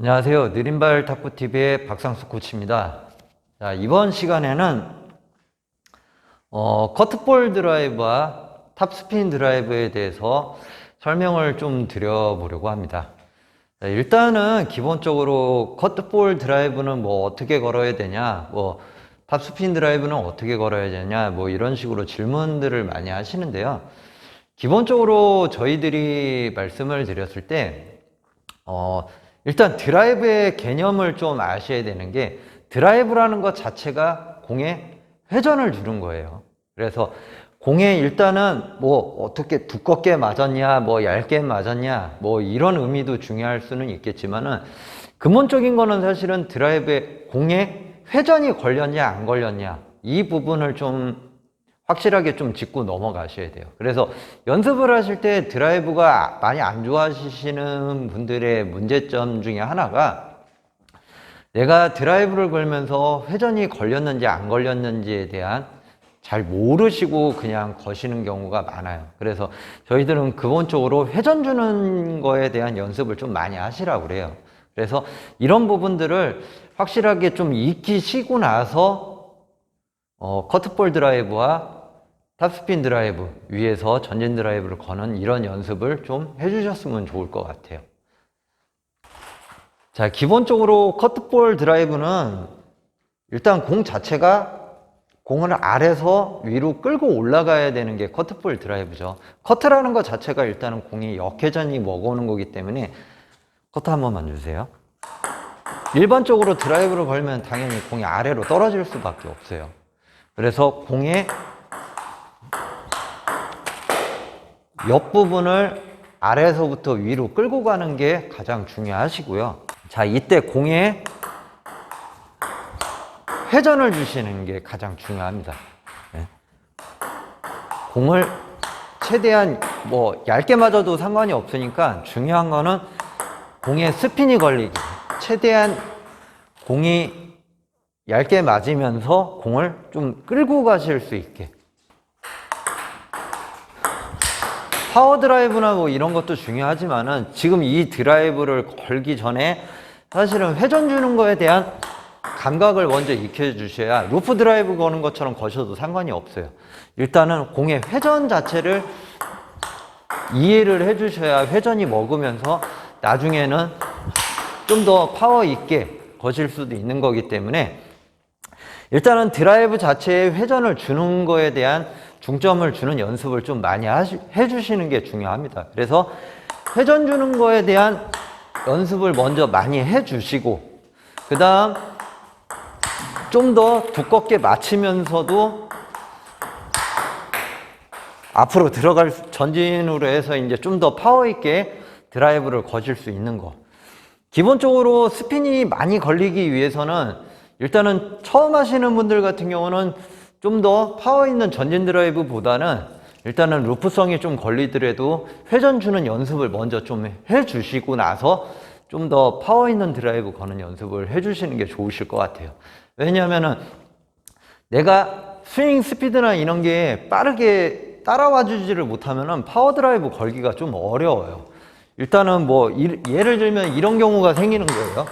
안녕하세요. 느린발 탁구TV의 박상수 코치입니다. 자, 이번 시간에는 커트볼 드라이브와 탑스핀 드라이브에 대해서 설명을 좀 드려보려고 합니다. 자, 일단은 기본적으로 커트볼 드라이브는 뭐 어떻게 걸어야 되냐, 뭐 탑스핀 드라이브는 어떻게 걸어야 되냐, 뭐 이런 식으로 질문들을 많이 하시는데요. 기본적으로 저희들이 말씀을 드렸을 때 일단 드라이브의 개념을 좀 아셔야 되는 게, 드라이브라는 것 자체가 공에 회전을 주는 거예요. 그래서 공에 일단은 뭐 어떻게 두껍게 맞았냐, 뭐 얇게 맞았냐, 뭐 이런 의미도 중요할 수는 있겠지만은, 근본적인 거는 사실은 드라이브에 공에 회전이 걸렸냐 안 걸렸냐, 이 부분을 좀 확실하게 좀 짚고 넘어가셔야 돼요. 그래서 연습을 하실 때 드라이브가 많이 안 좋아하시는 분들의 문제점 중에 하나가, 내가 드라이브를 걸면서 회전이 걸렸는지 안 걸렸는지에 대한 잘 모르시고 그냥 거시는 경우가 많아요. 그래서 저희들은 기본적으로 회전 주는 거에 대한 연습을 좀 많이 하시라고 그래요. 그래서 이런 부분들을 확실하게 좀 익히시고 나서 커트볼 드라이브와 탑스핀 드라이브 위에서 전진 드라이브를 거는 이런 연습을 좀 해주셨으면 좋을 것 같아요. 자, 기본적으로 커트볼 드라이브는 일단 공 자체가 공을 아래서 위로 끌고 올라가야 되는 게 커트볼 드라이브죠. 커트라는 것 자체가 일단은 공이 역회전이 먹어오는 거기 때문에, 커트 한 번만 주세요. 일반적으로 드라이브를 걸면 당연히 공이 아래로 떨어질 수밖에 없어요. 그래서 공의 옆부분을 아래에서부터 위로 끌고 가는 게 가장 중요하시고요. 자, 이때 공에 회전을 주시는 게 가장 중요합니다. 네. 공을 최대한 뭐 얇게 맞아도 상관이 없으니까, 중요한 거는 공에 스핀이 걸리기, 최대한 공이 얇게 맞으면서 공을 좀 끌고 가실 수 있게. 파워 드라이브나 뭐 이런 것도 중요하지만은, 지금 이 드라이브를 걸기 전에 사실은 회전 주는 거에 대한 감각을 먼저 익혀 주셔야, 루프 드라이브 거는 것처럼 거셔도 상관이 없어요. 일단은 공의 회전 자체를 이해를 해 주셔야 회전이 먹으면서 나중에는 좀 더 파워 있게 거실 수도 있는 거기 때문에, 일단은 드라이브 자체에 회전을 주는 거에 대한 중점을 주는 연습을 좀 많이 해주시는 게 중요합니다. 그래서 회전 주는 거에 대한 연습을 먼저 많이 해주시고, 그 다음 좀 더 두껍게 맞추면서도 앞으로 들어갈 전진으로 해서 이제 좀 더 파워 있게 드라이브를 거실 수 있는 거. 기본적으로 스핀이 많이 걸리기 위해서는, 일단은 처음 하시는 분들 같은 경우는 좀 더 파워 있는 전진 드라이브보다는 일단은 루프성이 좀 걸리더라도 회전 주는 연습을 먼저 좀 해주시고 나서 좀 더 파워 있는 드라이브 거는 연습을 해주시는 게 좋으실 것 같아요. 왜냐하면은 내가 스윙 스피드나 이런 게 빠르게 따라와 주지를 못하면은 파워 드라이브 걸기가 좀 어려워요. 일단은 뭐 예를 들면 이런 경우가 생기는 거예요.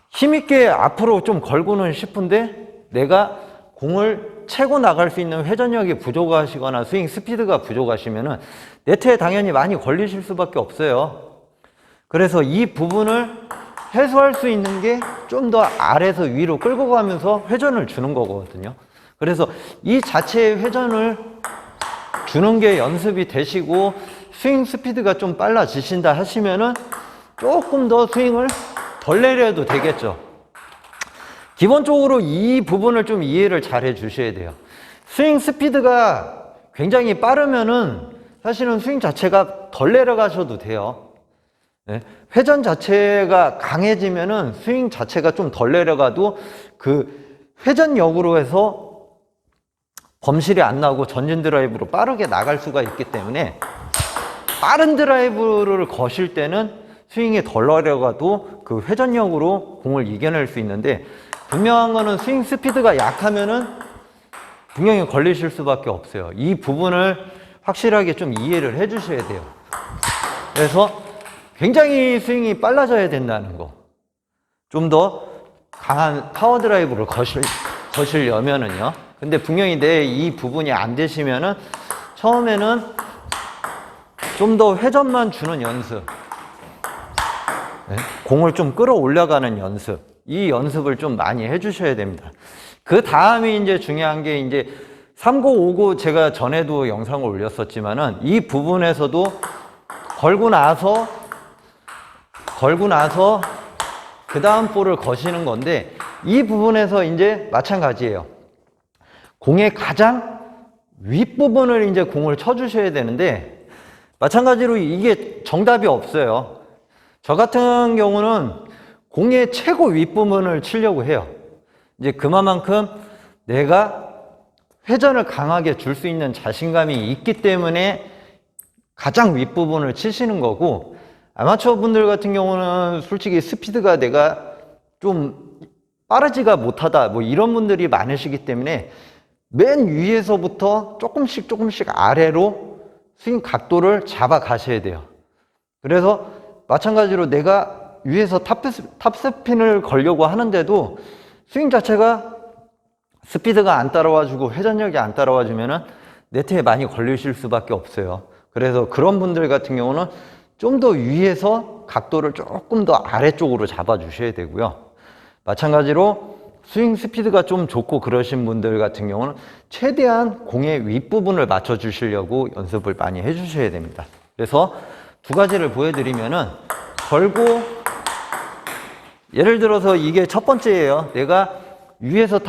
힘있게 앞으로 좀 걸고는 싶은데 내가 공을 채고 나갈 수 있는 회전력이 부족하시거나 스윙 스피드가 부족하시면은 네트에 당연히 많이 걸리실 수밖에 없어요. 그래서 이 부분을 해소할 수 있는 게 좀 더 아래에서 위로 끌고 가면서 회전을 주는 거거든요. 그래서 이 자체의 회전을 주는 게 연습이 되시고, 스윙 스피드가 좀 빨라지신다 하시면은 조금 더 스윙을 덜 내려도 되겠죠. 기본적으로 이 부분을 좀 이해를 잘 해 주셔야 돼요. 스윙 스피드가 굉장히 빠르면은 사실은 스윙 자체가 덜 내려가셔도 돼요. 네. 회전 자체가 강해지면은 스윙 자체가 좀 덜 내려가도 그 회전력으로 해서 범실이 안 나고 전진 드라이브로 빠르게 나갈 수가 있기 때문에, 빠른 드라이브를 거실 때는 스윙이 덜 내려가도 그 회전력으로 공을 이겨낼 수 있는데, 분명한 거는 스윙 스피드가 약하면은 분명히 걸리실 수밖에 없어요. 이 부분을 확실하게 좀 이해를 해 주셔야 돼요. 그래서 굉장히 스윙이 빨라져야 된다는 거. 좀 더 강한 파워 드라이브를 거시려면은요. 근데 분명히 내 이 부분이 안 되시면은 처음에는 좀 더 회전만 주는 연습. 네? 공을 좀 끌어올려가는 연습. 이 연습을 좀 많이 해주셔야 됩니다. 그 다음에 이제 중요한 게 이제 3고 5고 제가 전에도 영상을 올렸었지만은 이 부분에서도 걸고 나서 그 다음 볼을 거시는 건데 이 부분에서 이제 마찬가지예요. 공의 가장 윗부분을 이제 공을 쳐주셔야 되는데 마찬가지로 이게 정답이 없어요. 저 같은 경우는 공의 최고 윗부분을 치려고 해요. 이제 그만큼 내가 회전을 강하게 줄 수 있는 자신감이 있기 때문에 가장 윗부분을 치시는 거고 아마추어 분들 같은 경우는 솔직히 스피드가 내가 좀 빠르지가 못하다 뭐 이런 분들이 많으시기 때문에 맨 위에서부터 조금씩 아래로 스윙 각도를 잡아 가셔야 돼요. 그래서 마찬가지로 내가 위에서 탑스핀을 걸려고 하는데도 스윙 자체가 스피드가 안 따라와 주고 회전력이 안 따라와 주면은 네트에 많이 걸리실 수밖에 없어요. 그래서 그런 분들 같은 경우는 좀 더 위에서 각도를 조금 더 아래쪽으로 잡아 주셔야 되고요. 마찬가지로 스윙 스피드가 좀 좋고 그러신 분들 같은 경우는 최대한 공의 윗부분을 맞춰 주시려고 연습을 많이 해 주셔야 됩니다. 그래서 두 가지를 보여드리면은 걸고 예를 들어서 이게 첫 번째예요. 내가 위에서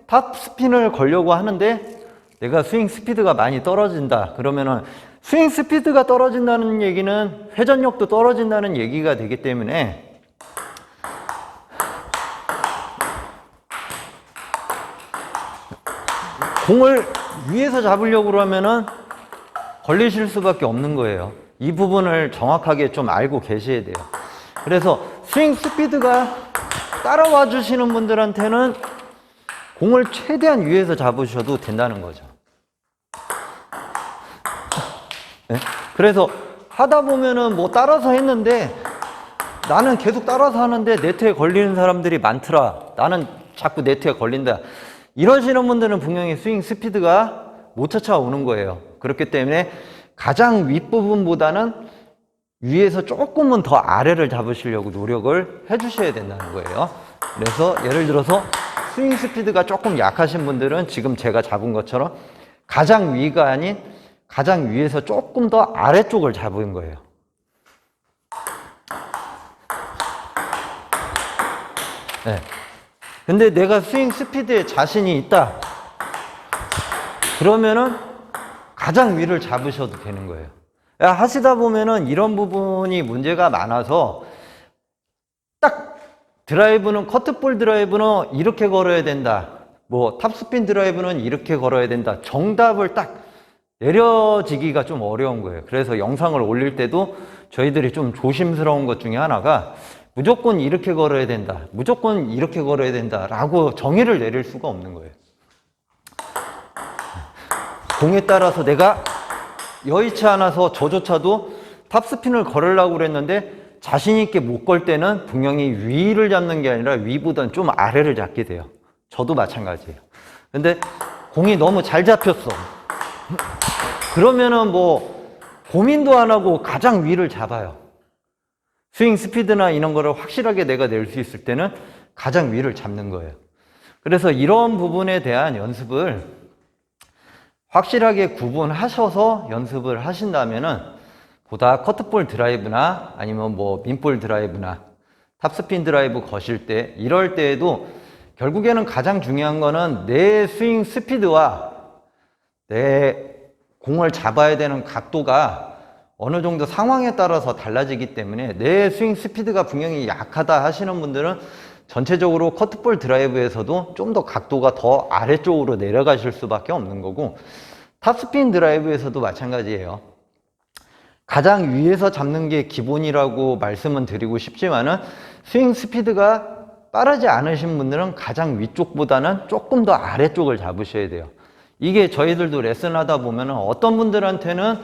탑스핀을 걸려고 하는데 내가 스윙 스피드가 많이 떨어진다. 그러면은 스윙 스피드가 떨어진다는 얘기는 회전력도 떨어진다는 얘기가 되기 때문에 공을 위에서 잡으려고 그러면은 걸리실 수밖에 없는 거예요. 이 부분을 정확하게 좀 알고 계셔야 돼요. 그래서 스윙 스피드가 따라와 주시는 분들한테는 공을 최대한 위에서 잡으셔도 된다는 거죠. 네? 그래서 하다 보면은 뭐 따라서 했는데 나는 계속 따라서 하는데 네트에 걸리는 사람들이 많더라. 나는 자꾸 네트에 걸린다. 이러시는 분들은 분명히 스윙 스피드가 못 쫓아오는 거예요. 그렇기 때문에 가장 윗부분보다는 위에서 조금은 더 아래를 잡으시려고 노력을 해주셔야 된다는 거예요. 그래서 예를 들어서 스윙 스피드가 조금 약하신 분들은 지금 제가 잡은 것처럼 가장 위가 아닌 가장 위에서 조금 더 아래쪽을 잡은 거예요. 네. 근데 내가 스윙 스피드에 자신이 있다. 그러면은 가장 위를 잡으셔도 되는 거예요. 하시다 보면은 이런 부분이 문제가 많아서 딱 드라이브는 커트볼 드라이브는 이렇게 걸어야 된다. 뭐 탑스핀 드라이브는 이렇게 걸어야 된다. 정답을 딱 내려지기가 좀 어려운 거예요. 그래서 영상을 올릴 때도 저희들이 좀 조심스러운 것 중에 하나가 무조건 이렇게 걸어야 된다. 무조건 이렇게 걸어야 된다. 라고 정의를 내릴 수가 없는 거예요. 공에 따라서 내가 여의치 않아서 저조차도 탑스핀을 걸으려고 그랬는데 자신 있게 못 걸 때는 분명히 위를 잡는 게 아니라 위보다는 좀 아래를 잡게 돼요. 저도 마찬가지예요. 근데 공이 너무 잘 잡혔어. 그러면은 뭐 고민도 안 하고 가장 위를 잡아요. 스윙 스피드나 이런 거를 확실하게 내가 낼 수 있을 때는 가장 위를 잡는 거예요. 그래서 이런 부분에 대한 연습을 확실하게 구분하셔서 연습을 하신다면은 보다 커트볼 드라이브나 아니면 뭐 민볼 드라이브나 탑스핀 드라이브 거실 때 이럴 때에도 결국에는 가장 중요한 거는 내 스윙 스피드와 내 공을 잡아야 되는 각도가 어느 정도 상황에 따라서 달라지기 때문에 내 스윙 스피드가 분명히 약하다 하시는 분들은 전체적으로 커트볼 드라이브에서도 좀 더 각도가 더 아래쪽으로 내려가실 수밖에 없는 거고 탑스핀 드라이브에서도 마찬가지예요. 가장 위에서 잡는 게 기본이라고 말씀은 드리고 싶지만은 스윙 스피드가 빠르지 않으신 분들은 가장 위쪽보다는 조금 더 아래쪽을 잡으셔야 돼요. 이게 저희들도 레슨하다 보면은 어떤 분들한테는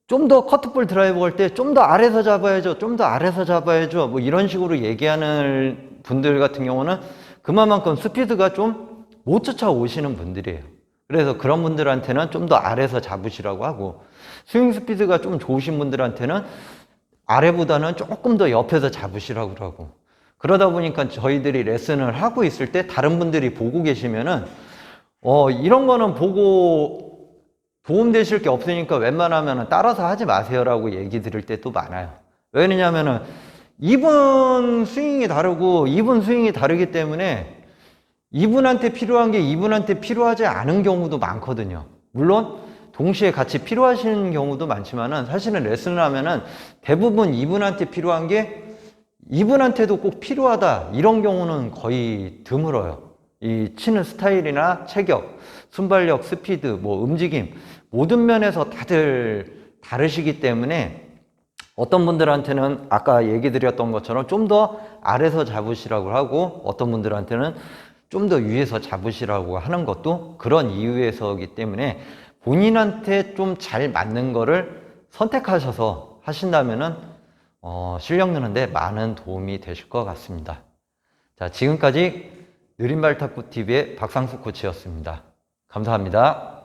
좀 더 커트볼 드라이브 걸 때 좀 더 아래서 잡아야죠. 좀 더 아래서 잡아야죠. 뭐 이런 식으로 얘기하는 분들 같은 경우는 그만큼 스피드가 좀 못 쫓아오시는 분들이에요. 그래서 그런 분들한테는 좀 더 아래서 잡으시라고 하고, 스윙 스피드가 좀 좋으신 분들한테는 아래보다는 조금 더 옆에서 잡으시라고 하고, 그러다 보니까 저희들이 레슨을 하고 있을 때 다른 분들이 보고 계시면은 이런 거는 보고 도움되실 게 없으니까 웬만하면 따라서 하지 마세요라고 얘기 드릴 때도 많아요. 왜냐면은 이분 스윙이 다르고 이분 스윙이 다르기 때문에 이분한테 필요한 게 이분한테 필요하지 않은 경우도 많거든요. 물론 동시에 같이 필요하신 경우도 많지만은 사실은 레슨을 하면은 대부분 이분한테 필요한 게 이분한테도 꼭 필요하다, 이런 경우는 거의 드물어요. 이 치는 스타일이나 체격, 순발력, 스피드, 뭐 움직임, 모든 면에서 다들 다르시기 때문에 어떤 분들한테는 아까 얘기 드렸던 것처럼 좀 더 아래서 잡으시라고 하고, 어떤 분들한테는 좀 더 위에서 잡으시라고 하는 것도 그런 이유에서이기 때문에 본인한테 좀 잘 맞는 거를 선택하셔서 하신다면은 실력 느는데 많은 도움이 되실 것 같습니다. 자, 지금까지 느린발 탁구TV의 박상수 코치였습니다. 감사합니다.